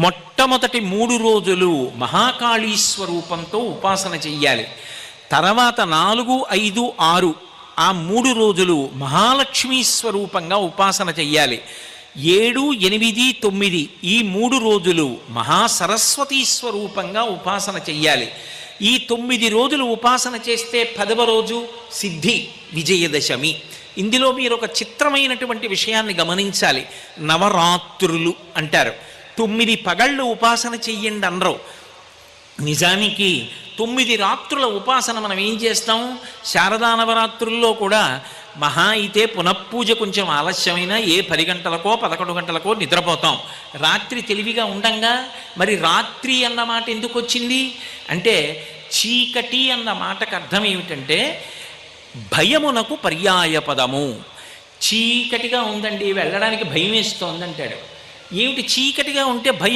మొట్టమొదటి 3 రోజులు మహాకాళీ స్వరూపంతో ఉపాసన చెయ్యాలి. తర్వాత 4, 5, 6 ఆ 3 రోజులు మహాలక్ష్మీ స్వరూపంగా ఉపాసన చెయ్యాలి. 7, 8, 9 ఈ 3 రోజులు మహాసరస్వతీ స్వరూపంగా ఉపాసన చెయ్యాలి. ఈ 9 రోజులు ఉపాసన చేస్తే 10వ రోజు సిద్ధి విజయదశమి. ఇందులో మీరు ఒక చిత్రమైనటువంటి విషయాన్ని గమనించాలి. నవరాత్రులు అంటారు. 9 పగళ్ళు ఉపాసన చెయ్యండి అనరు. నిజానికి 9 రాత్రుల ఉపాసన మనం ఏం చేస్తాం? శారదా నవరాత్రుల్లో కూడా మహా అయితే పునఃపూజ కొంచెం ఆలస్యమైనా 10 గంటలకో 11 గంటలకో నిద్రపోతాం. రాత్రి తెలివిగా ఉండంగా మరి రాత్రి అన్న మాట ఎందుకు వచ్చింది అంటే, చీకటి అన్న మాటకు అర్థం ఏమిటంటే భయమునకు పర్యాయ పదము. చీకటిగా ఉందండి, వెళ్ళడానికి భయం వేస్తోందంటాడు. ఏమిటి చీకటిగా ఉంటే భయం